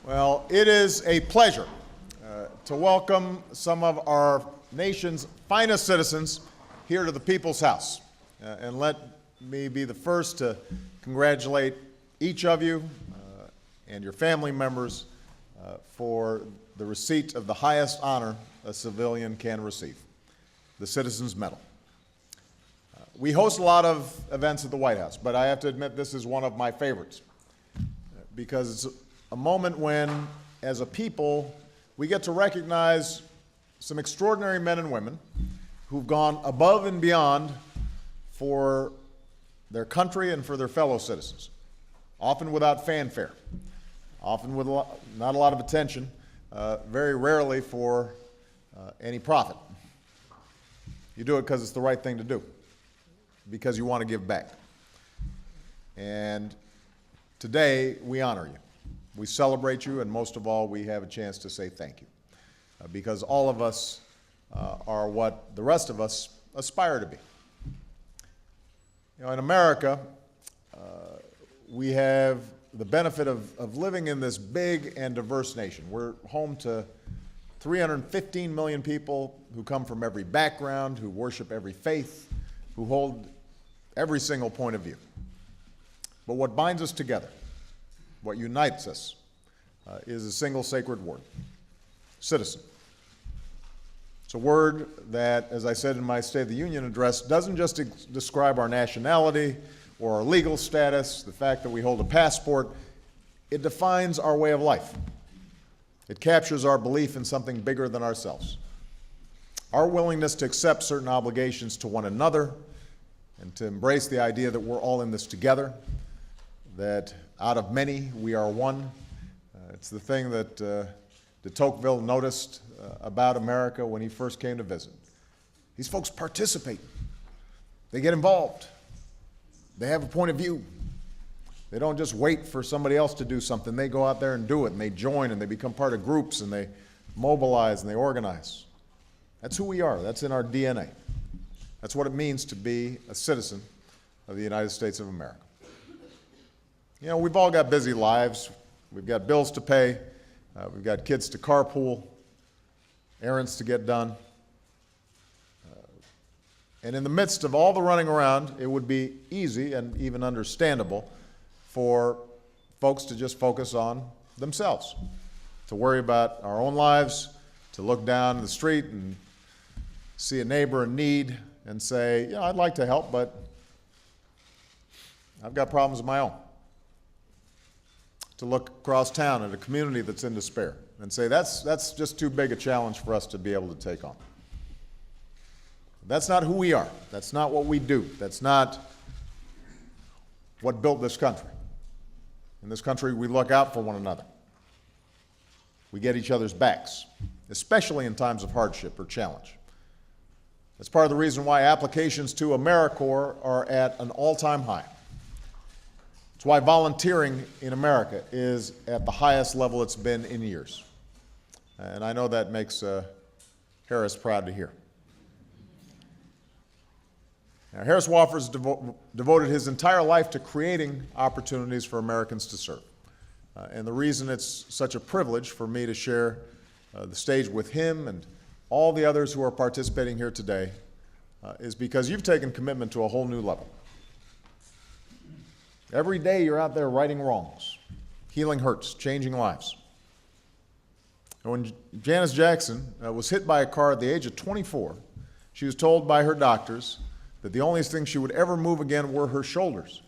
Well, it is a pleasure to welcome some of our nation's finest citizens here to the People's House. And let me be the first to congratulate each of you and your family members for the receipt of the highest honor a civilian can receive, the Citizens Medal. We host a lot of events at the White House, but I have to admit this is one of my favorites because it's a moment when, as a people, we get to recognize some extraordinary men and women who've gone above and beyond for their country and for their fellow citizens, often without fanfare, often with not a lot of attention, very rarely for any profit. You do it because it's the right thing to do, because you want to give back. And today, we honor you. We celebrate you, and most of all, we have a chance to say thank you, because all of us are what the rest of us aspire to be. You know, in America, we have the benefit of living in this big and diverse nation. We're home to 315 million people who come from every background, who worship every faith, who hold every single point of view. But what binds us together, what unites us, is a single sacred word: citizen. It's a word that, as I said in my State of the Union address, doesn't just describe our nationality or our legal status, the fact that we hold a passport. It defines our way of life. It captures our belief in something bigger than ourselves, our willingness to accept certain obligations to one another and to embrace the idea that we're all in this together, that out of many we are one. It's the thing that de Tocqueville noticed about America when he first came to visit. These folks participate. They get involved. They have a point of view. They don't just wait for somebody else to do something. They go out there and do it, and they join, and they become part of groups, and they mobilize, and they organize. That's who we are. That's in our DNA. That's what it means to be a citizen of the United States of America. You know, we've all got busy lives. We've got bills to pay. We've got kids to carpool, errands to get done. And in the midst of all the running around, it would be easy and even understandable for folks to just focus on themselves, to worry about our own lives, to look down the street and see a neighbor in need and say, yeah, I'd like to help, but I've got problems of my own. To look across town at a community that's in despair and say, that's just too big a challenge for us to be able to take on. That's not who we are. That's not what we do. That's not what built this country. In this country, we look out for one another. We get each other's backs, especially in times of hardship or challenge. That's part of the reason why applications to AmeriCorps are at an all-time high. It's why volunteering in America is at the highest level it's been in years. And I know that makes Harris proud to hear. Now, Harris Wofford's devoted his entire life to creating opportunities for Americans to serve. And the reason it's such a privilege for me to share the stage with him and all the others who are participating here today is because you've taken commitment to a whole new level. Every day you're out there righting wrongs, healing hurts, changing lives. And when Janice Jackson was hit by a car at the age of 24, she was told by her doctors that the only thing she would ever move again were her shoulders.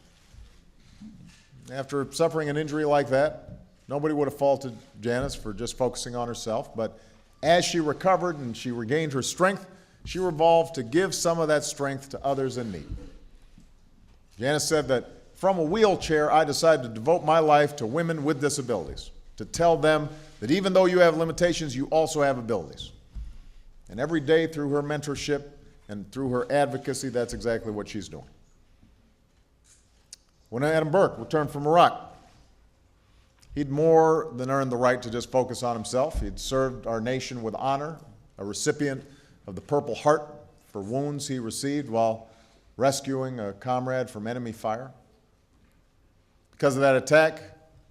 After suffering an injury like that, nobody would have faulted Janice for just focusing on herself, but as she recovered and she regained her strength, she resolved to give some of that strength to others in need. Janice said that from a wheelchair, I decided to devote my life to women with disabilities, to tell them that even though you have limitations, you also have abilities. And every day through her mentorship and through her advocacy, that's exactly what she's doing. When Adam Burke returned from Iraq, he'd more than earned the right to just focus on himself. He'd served our nation with honor, a recipient of the Purple Heart for wounds he received while rescuing a comrade from enemy fire. Because of that attack,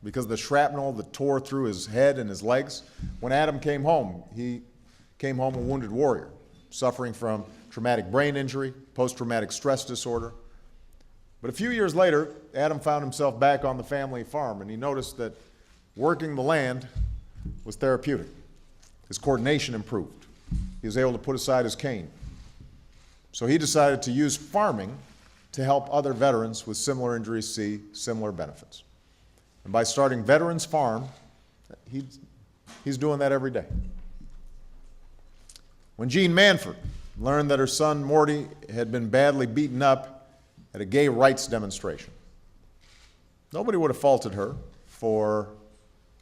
because of the shrapnel that tore through his head and his legs. When Adam came home, he came home a wounded warrior, suffering from traumatic brain injury, post-traumatic stress disorder. But a few years later, Adam found himself back on the family farm, and he noticed that working the land was therapeutic. His coordination improved. He was able to put aside his cane. So he decided to use farming to help other veterans with similar injuries see similar benefits. And by starting Veterans Farm, he's doing that every day. When Jean Manford learned that her son Morty had been badly beaten up at a gay rights demonstration, nobody would have faulted her for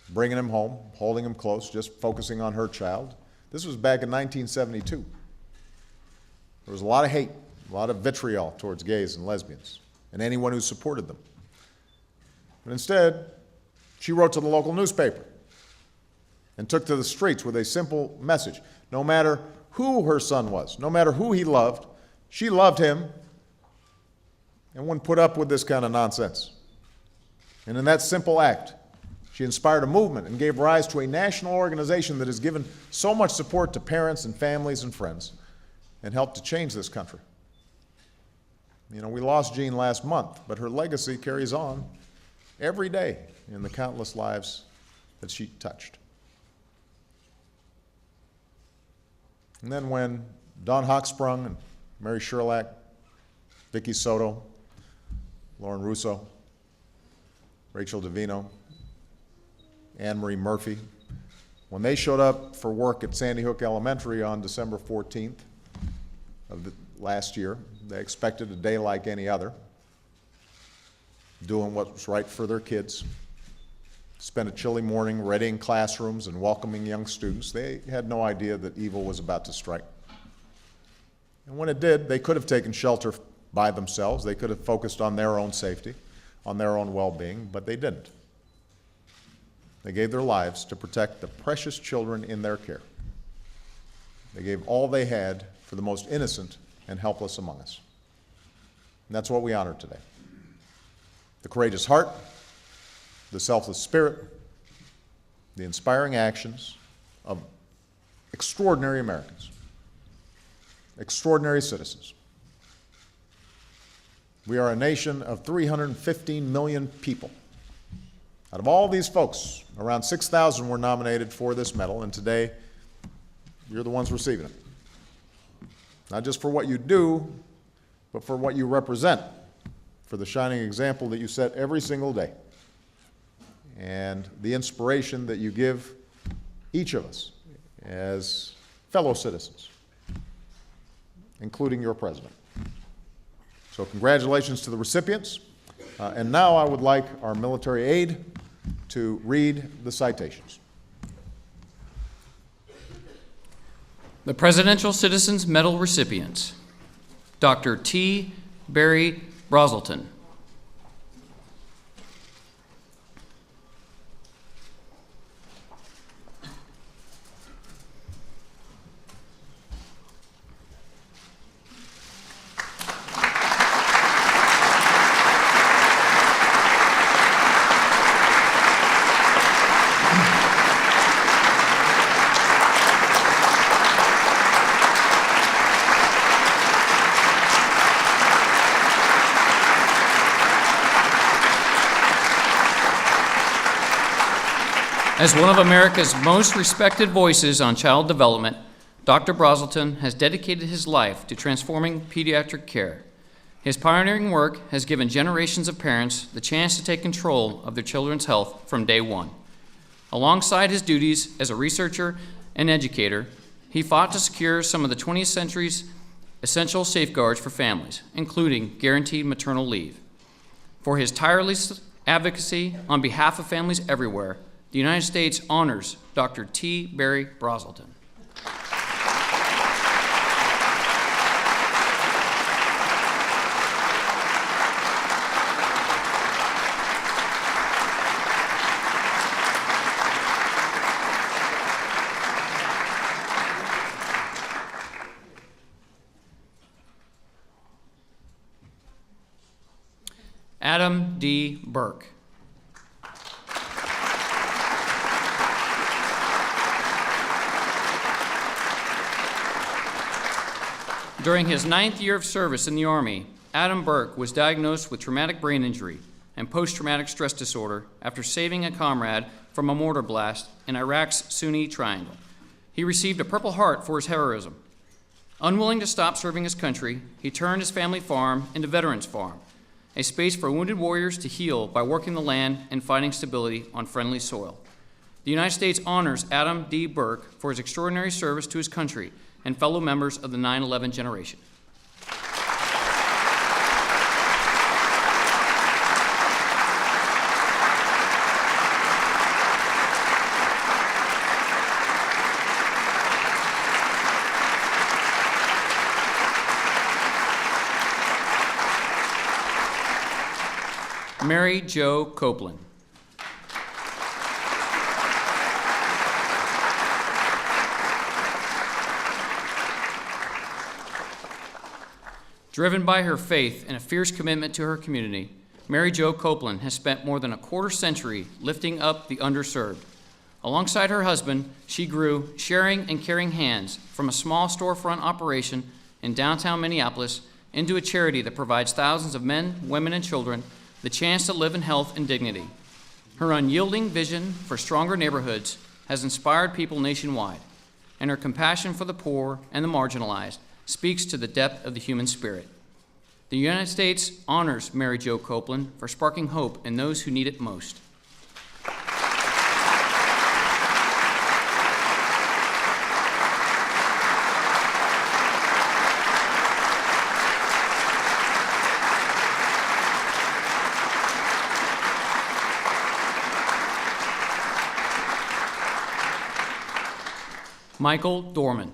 bringing him home, holding him close, just focusing on her child. This was back in 1972. There was a lot of hate, a lot of vitriol towards gays and lesbians and anyone who supported them. But instead, she wrote to the local newspaper and took to the streets with a simple message. No matter who her son was, no matter who he loved, she loved him and wouldn't put up with this kind of nonsense. And in that simple act, she inspired a movement and gave rise to a national organization that has given so much support to parents and families and friends and helped to change this country. You know, we lost Jean last month, but her legacy carries on every day in the countless lives that she touched. And then when Dawn Hochsprung and Mary Sherlach, Vicki Soto, Lauren Russo, Rachel Davino, Anne Marie Murphy, when they showed up for work at Sandy Hook Elementary on December 14th of the last year, they expected a day like any other, doing what was right for their kids, spent a chilly morning readying classrooms and welcoming young students. They had no idea that evil was about to strike. And when it did, they could have taken shelter by themselves. They could have focused on their own safety, on their own well-being, but they didn't. They gave their lives to protect the precious children in their care. They gave all they had for the most innocent and helpless among us. And that's what we honor today. The courageous heart, the selfless spirit, the inspiring actions of extraordinary Americans, extraordinary citizens. We are a nation of 315 million people. Out of all these folks, around 6,000 were nominated for this medal, and today you're the ones receiving it. Not just for what you do, but for what you represent, for the shining example that you set every single day, and the inspiration that you give each of us as fellow citizens, including your president. So congratulations to the recipients. And now I would like our military aide to read the citations. The Presidential Citizens Medal recipients: Dr. T. Barry Brazelton, as one of America's most respected voices on child development, Dr. Brazelton has dedicated his life to transforming pediatric care. His pioneering work has given generations of parents the chance to take control of their children's health from day one. Alongside his duties as a researcher and educator, he fought to secure some of the 20th century's essential safeguards for families, including guaranteed maternal leave. For his tireless advocacy on behalf of families everywhere, the United States honors Dr. T. Barry Brazelton. Adam D. Burke. During his 9th year of service in the Army, Adam Burke was diagnosed with traumatic brain injury and post-traumatic stress disorder after saving a comrade from a mortar blast in Iraq's Sunni Triangle. He received a Purple Heart for his heroism. Unwilling to stop serving his country, he turned his family farm into Veterans Farm, a space for wounded warriors to heal by working the land and finding stability on friendly soil. The United States honors Adam D. Burke for his extraordinary service to his country and fellow members of the 9/11 generation. Mary Jo Copeland. Driven by her faith and a fierce commitment to her community, Mary Jo Copeland has spent more than a quarter century lifting up the underserved. Alongside her husband, she grew Sharing and Caring Hands from a small storefront operation in downtown Minneapolis into a charity that provides thousands of men, women, and children the chance to live in health and dignity. Her unyielding vision for stronger neighborhoods has inspired people nationwide, and her compassion for the poor and the marginalized speaks to the depth of the human spirit. The United States honors Mary Jo Copeland for sparking hope in those who need it most. Michael Dorman.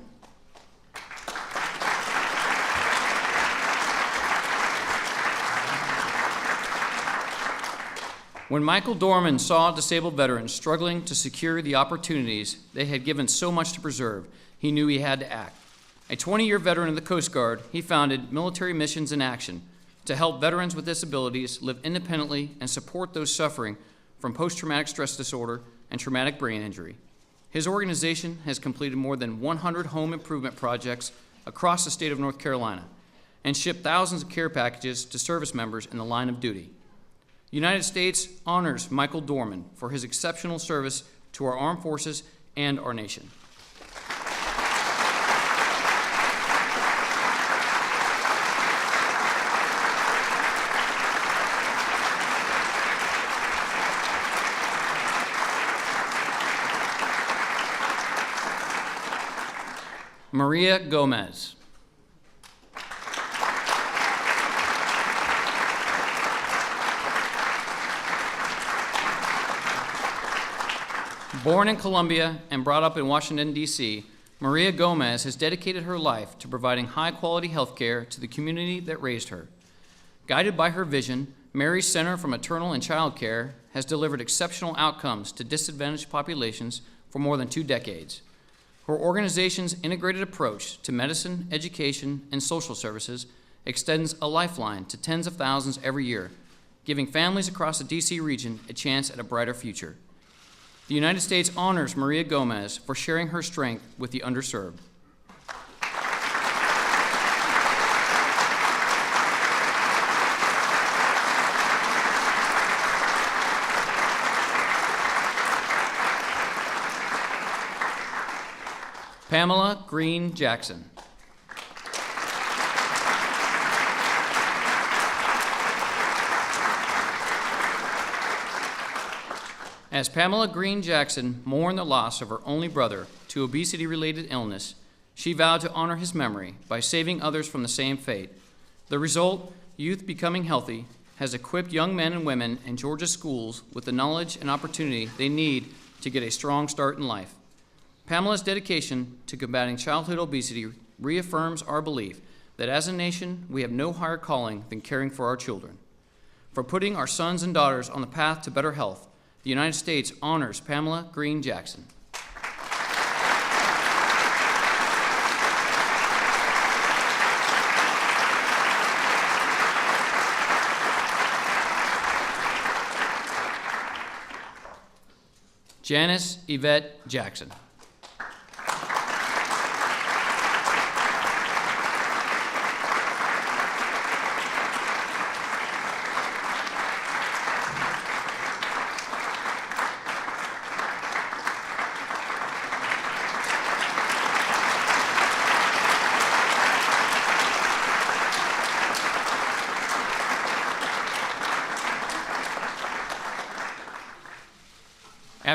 When Michael Dorman saw disabled veterans struggling to secure the opportunities they had given so much to preserve, he knew he had to act. A 20-year veteran of the Coast Guard, he founded Military Missions in Action to help veterans with disabilities live independently and support those suffering from post-traumatic stress disorder and traumatic brain injury. His organization has completed more than 100 home improvement projects across the state of North Carolina and shipped thousands of care packages to service members in the line of duty. The United States honors Michael Dorman for his exceptional service to our armed forces and our nation. Maria Gomez. Born in Colombia and brought up in Washington, D.C., Maria Gomez has dedicated her life to providing high-quality health care to the community that raised her. Guided by her vision, Mary's Center for Maternal and Child Care has delivered exceptional outcomes to disadvantaged populations for more than 2 decades. Her organization's integrated approach to medicine, education, and social services extends a lifeline to tens of thousands every year, giving families across the D.C. region a chance at a brighter future. The United States honors Maria Gomez for sharing her strength with the underserved. Pamela Green Jackson. As Pamela Green Jackson mourned the loss of her only brother to obesity-related illness, she vowed to honor his memory by saving others from the same fate. The result, Youth Becoming Healthy, has equipped young men and women in Georgia schools with the knowledge and opportunity they need to get a strong start in life. Pamela's dedication to combating childhood obesity reaffirms our belief that as a nation, we have no higher calling than caring for our children. For putting our sons and daughters on the path to better health, the United States honors Pamela Green Jackson. Janice Yvette Jackson.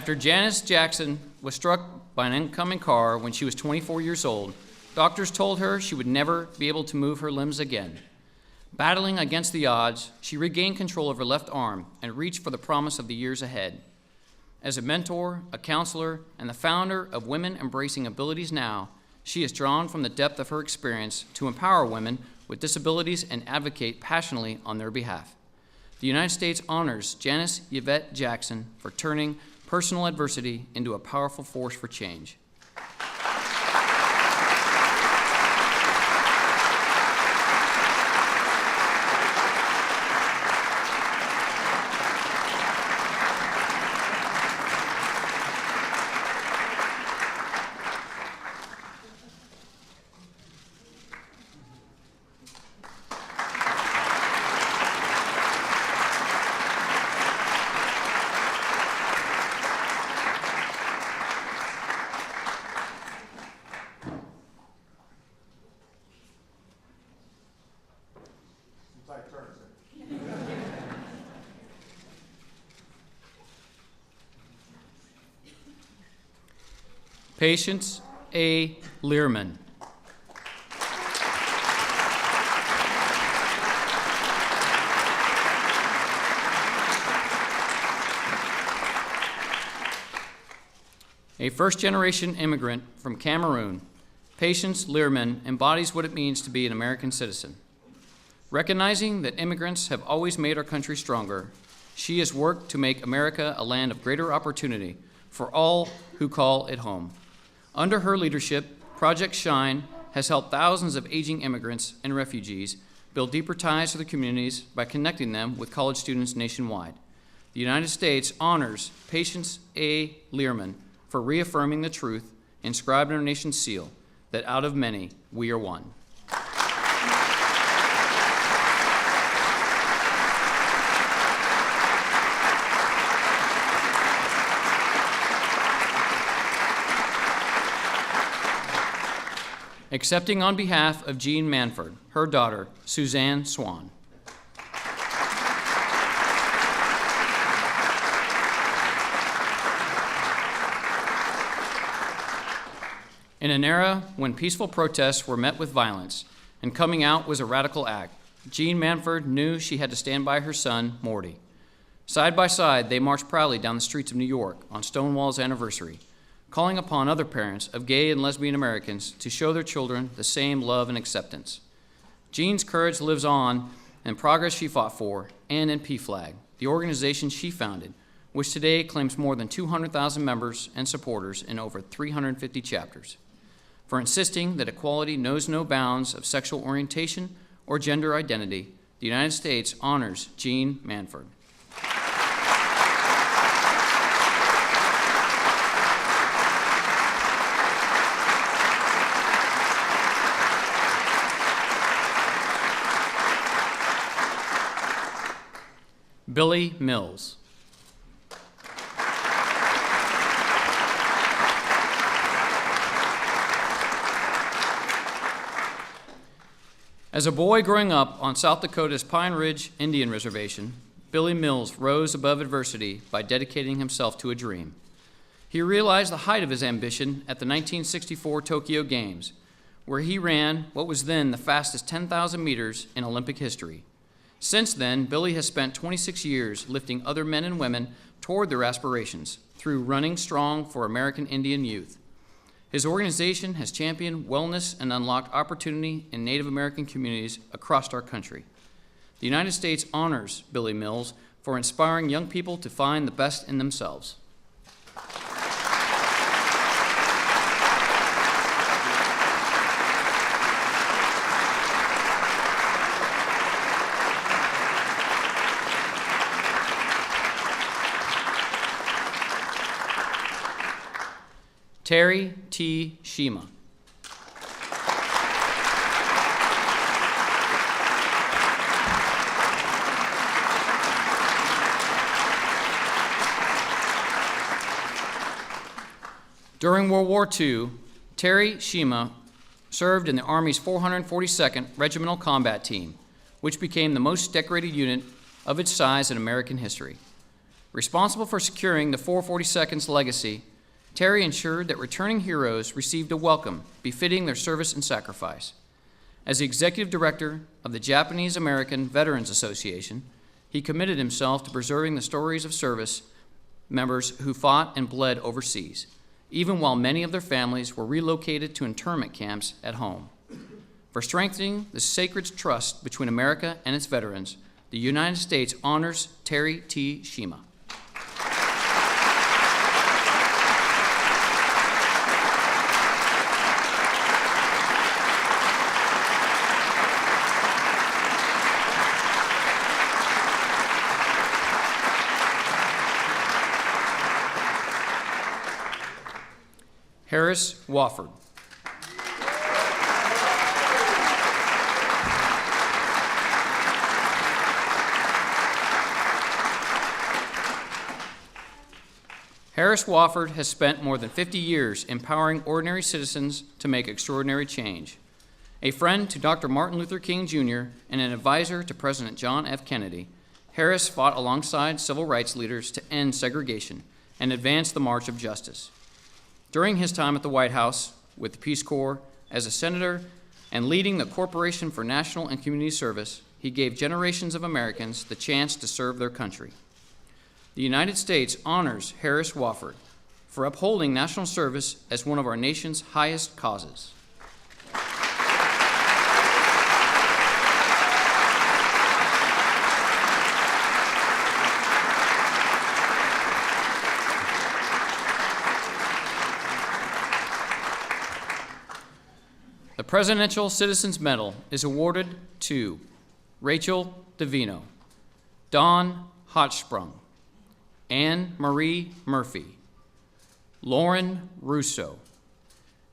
After Janice Jackson was struck by an incoming car when she was 24 years old, doctors told her she would never be able to move her limbs again. Battling against the odds, she regained control of her left arm and reached for the promise of the years ahead. As a mentor, a counselor, and the founder of Women Embracing Abilities Now, she is drawn from the depth of her experience to empower women with disabilities and advocate passionately on their behalf. The United States honors Janice Yvette Jackson for turning personal adversity into a powerful force for change. Patience A. Learman. A first-generation immigrant from Cameroon, Patience Learman embodies what it means to be an American citizen. Recognizing that immigrants have always made our country stronger, she has worked to make America a land of greater opportunity for all who call it home. Under her leadership, Project Shine has helped thousands of aging immigrants and refugees build deeper ties to their communities by connecting them with college students nationwide. The United States honors Patience A. Learman for reaffirming the truth inscribed in our nation's seal, that out of many, we are one. Accepting on behalf of Jean Manford, her daughter, Suzanne Swan. In an era when peaceful protests were met with violence and coming out was a radical act, Jean Manford knew she had to stand by her son, Morty. Side by side, they marched proudly down the streets of New York on Stonewall's anniversary, calling upon other parents of gay and lesbian Americans to show their children the same love and acceptance. Jean's courage lives on in progress she fought for and in PFLAG, the organization she founded, which today claims more than 200,000 members and supporters in over 350 chapters, for insisting that equality knows no bounds of sexual orientation or gender identity. The United States honors Jean Manford. Billy Mills. As a boy growing up on South Dakota's Pine Ridge Indian Reservation, Billy Mills rose above adversity by dedicating himself to a dream. He realized the height of his ambition at the 1964 Tokyo Games, where he ran what was then the fastest 10,000 meters in Olympic history. Since then, Billy has spent 26 years lifting other men and women toward their aspirations through Running Strong for American Indian Youth. His organization has championed wellness and unlocked opportunity in Native American communities across our country. The United States honors Billy Mills for inspiring young people to find the best in themselves. Terry T. Shima. During World War II, Terry Shima served in the Army's 442nd Regimental Combat Team, which became the most decorated unit of its size in American history. Responsible for securing the 442nd's legacy, Terry ensured that returning heroes received a welcome befitting their service and sacrifice. As the executive director of the Japanese American Veterans Association, he committed himself to preserving the stories of service members who fought and bled overseas, even while many of their families were relocated to internment camps at home. For strengthening the sacred trust between America and its veterans, the United States honors Terry T. Shima. Harris Wofford. Harris Wofford has spent more than 50 years empowering ordinary citizens to make extraordinary change. A friend to Dr. Martin Luther King Jr. and an advisor to President John F. Kennedy, Harris fought alongside civil rights leaders to end segregation and advance the march of justice. During his time at the White House, with the Peace Corps, as a senator, and leading the Corporation for National and Community Service, he gave generations of Americans the chance to serve their country. The United States honors Harris Wofford for upholding national service as one of our nation's highest causes. The Presidential Citizens Medal is awarded to Rachel DeVino, Dawn Hochsprung, Anne Marie Murphy, Lauren Russo,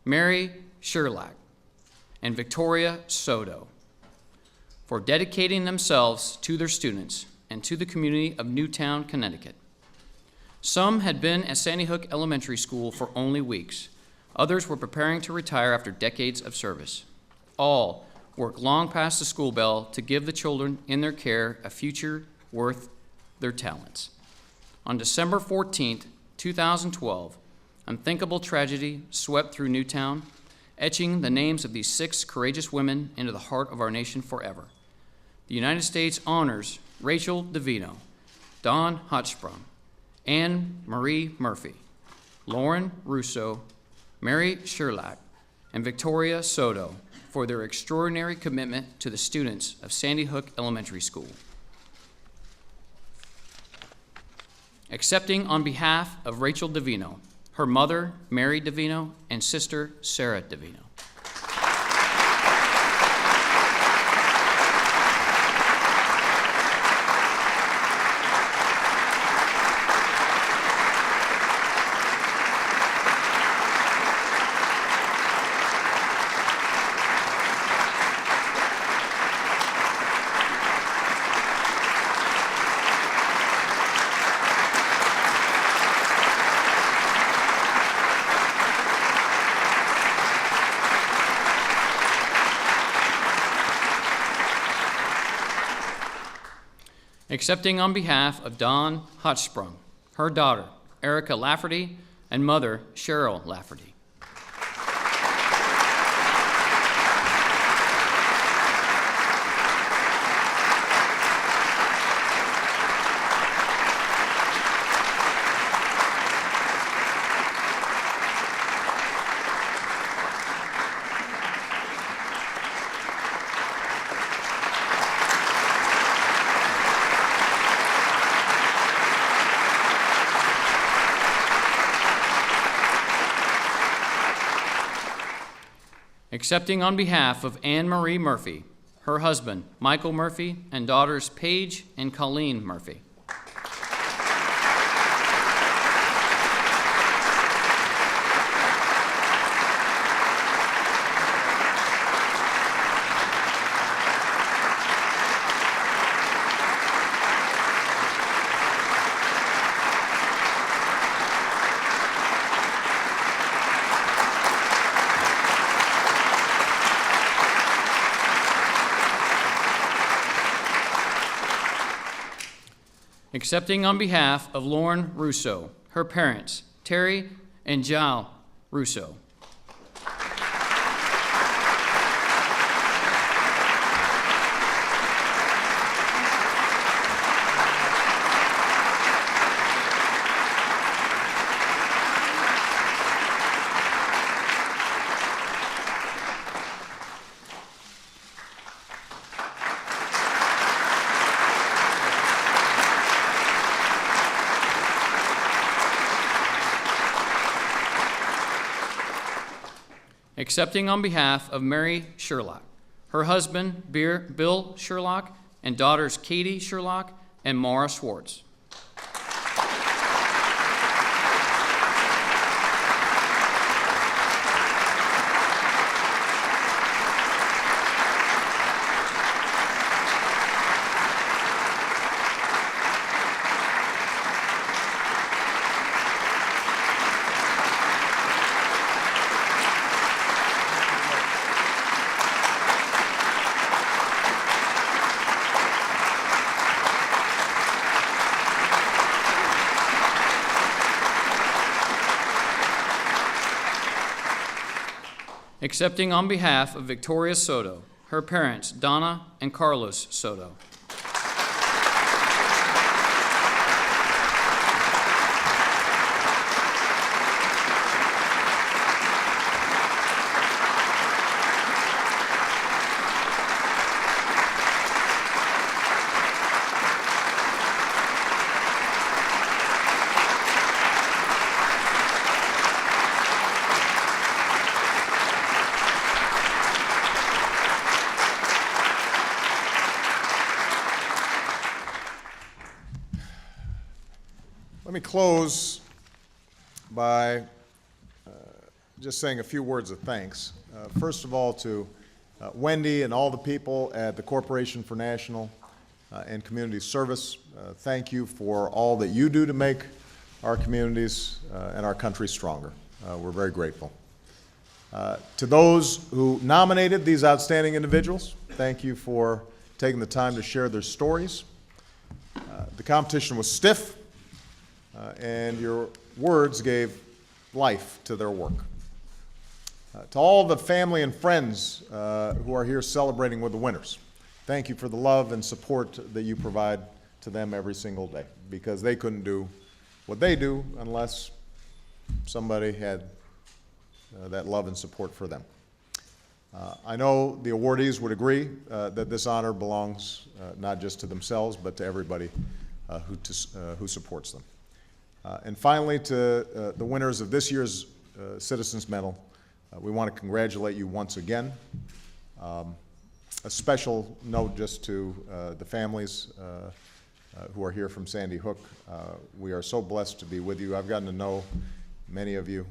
Mary Sherlach, and Victoria Soto for dedicating themselves to their students and to the community of Newtown, Connecticut. Some had been at Sandy Hook Elementary School for only weeks. Others were preparing to retire after decades of service. All worked long past the school bell to give the children in their care a future worth their talents. On December 14, 2012, unthinkable tragedy swept through Newtown, etching the names of these 6 courageous women into the heart of our nation forever. The United States honors Rachel DeVino, Dawn Hochsprung, Anne Marie Murphy, Lauren Russo, Mary Sherlach, and Victoria Soto for their extraordinary commitment to the students of Sandy Hook Elementary School. Accepting on behalf of Rachel DeVino, her mother, Mary DeVino, and sister, Sarah DeVino. Accepting on behalf of Dawn Hochsprung, her daughter, Erica Lafferty, and mother, Cheryl Lafferty. Accepting on behalf of Anne Marie Murphy, her husband, Michael Murphy, and daughters Paige and Colleen Murphy. Accepting on behalf of Lauren Russo, her parents, Terry and Jal Russo. Accepting on behalf of Mary Sherlock, her husband, Bill Sherlock, and daughters Katie Sherlock and Maura Schwartz. Accepting on behalf of Victoria Soto, her parents, Donna and Carlos Soto. Let me close by just saying a few words of thanks. First of all, to Wendy and all the people at the Corporation for National and Community Service. Thank you for all that you do to make our communities and our country stronger. We're very grateful. To those who nominated these outstanding individuals, thank you for taking the time to share their stories. The competition was stiff, and your words gave life to their work. To all the family and friends who are here celebrating with the winners, thank you for the love and support that you provide to them every single day, because they couldn't do what they do unless somebody had that love and support for them. I know the awardees would agree that this honor belongs not just to themselves, but to everybody who supports them. And finally, to the winners of this year's Citizens Medal, we want to congratulate you once again. A special note just to the families who are here from Sandy Hook. We are so blessed to be with you. I've gotten to know many of you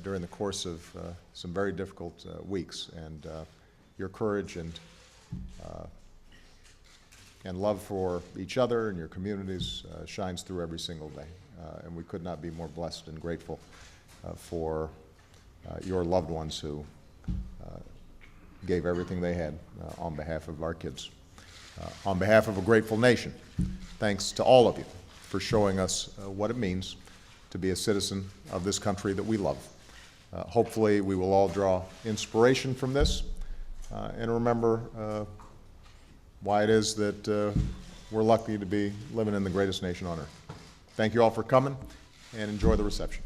during the course of some very difficult weeks, and your courage and love for each other and your communities shines through every single day. And we could not be more blessed and grateful for your loved ones who gave everything they had on behalf of our kids. On behalf of a grateful nation, thanks to all of you for showing us what it means to be a citizen of this country that we love. Hopefully we will all draw inspiration from this and remember why it is that we're lucky to be living in the greatest nation on earth. Thank you all for coming, and enjoy the reception.